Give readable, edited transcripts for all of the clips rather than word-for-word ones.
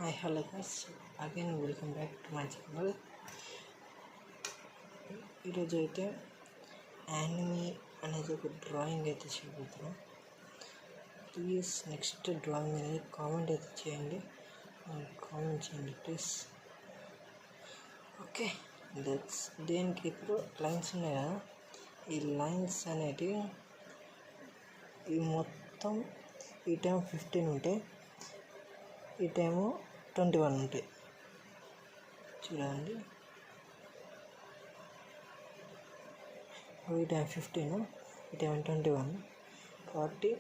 Hi, hello guys. Again, welcome back to my channel. ఈరోజు అయితే anime అనేది ఒక డ్రాయింగ్ అయితే చేయబోతున్నాం. ప్లీజ్ నెక్స్ట్ డ్రాయింగ్ అనేది కామెంట్ అయితే చేయండి, ప్లీజ్. ఓకే, దేనికి ఇప్పుడు లైన్స్ ఉన్నాయి కదా, ఈ లైన్స్ అనేటివి ఈ మొత్తం ఈ టైం 15 ఉంటాయి, ఈ టైము 21 ఉంటాయి. చూడండి, ఈ టైం 15, ఈ టైం 21 కాబట్టి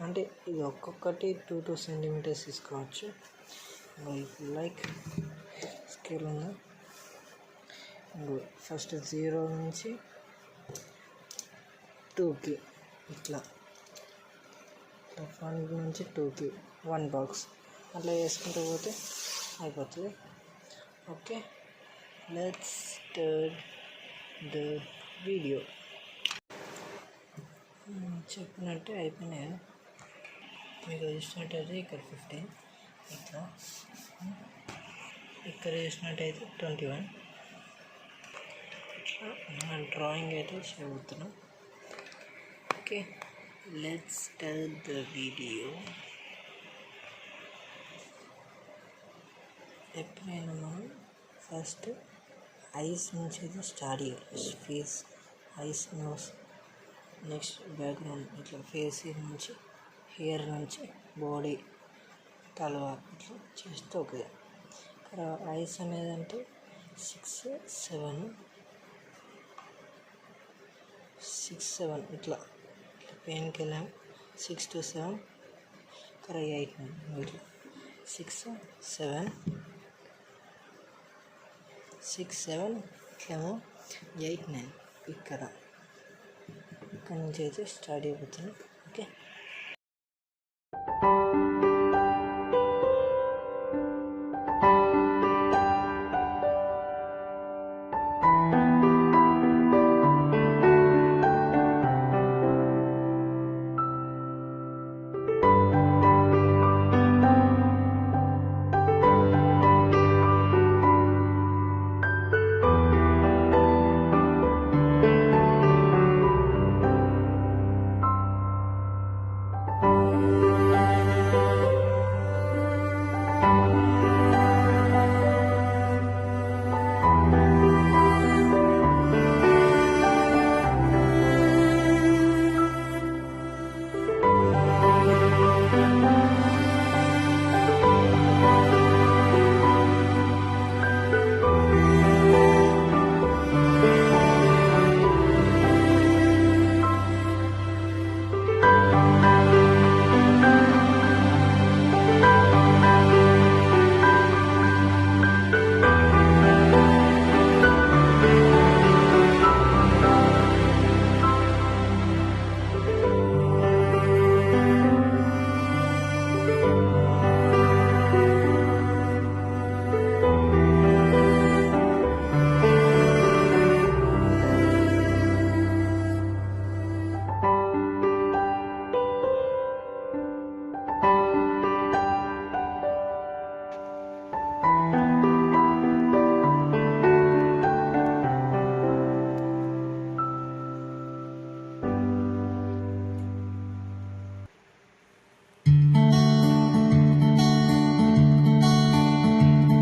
అంటే ఇది ఒక్కొక్కటి 2 సెంటీమీటర్స్ తీసుకోవచ్చు. లైక్ స్కేల్ ఉంది, ఫస్ట్ 0 నుంచి 2కి ఇట్లా, 1 నుంచి 2కి 1 బాక్స్ అట్లా వేసుకుంటూ పోతే అయిపోతుంది. Okay, let's start the video. చెప్పినట్టే అయిపోయినాయి. మీకు చూసినట్టయితే ఇక్కడ 15, ఇట్లా ఇక్కడ చూసినట్టయితే 21. ఇట్లా మన డ్రాయింగ్ అయితే చేయబోతున్నాం. Okay, let's start the video. ఎప్పుడైనా మనం ఫస్ట్ ఐస్ నుంచి అయితే స్టార్ట్ చేయాలి. Face, eyes, nose, next background, ఇట్లా ఫేస్ నుంచి, హెయిర్ నుంచి బాడీ, తల, ఇట్లా చేస్తే ఓకే. ఇక్కడ ఐస్ అనేది అంటే 6, 7 ఇట్లా పెయిన్కి వెళ్ళాము. 6 to 7, ఇక్కడ 8, 9 ఇట్లా 6, 7 ఇట్లేమో 8, 9 ఇక్కడ నుంచి అయితే స్టార్ట్ అయిపోతుంది. ఓకే,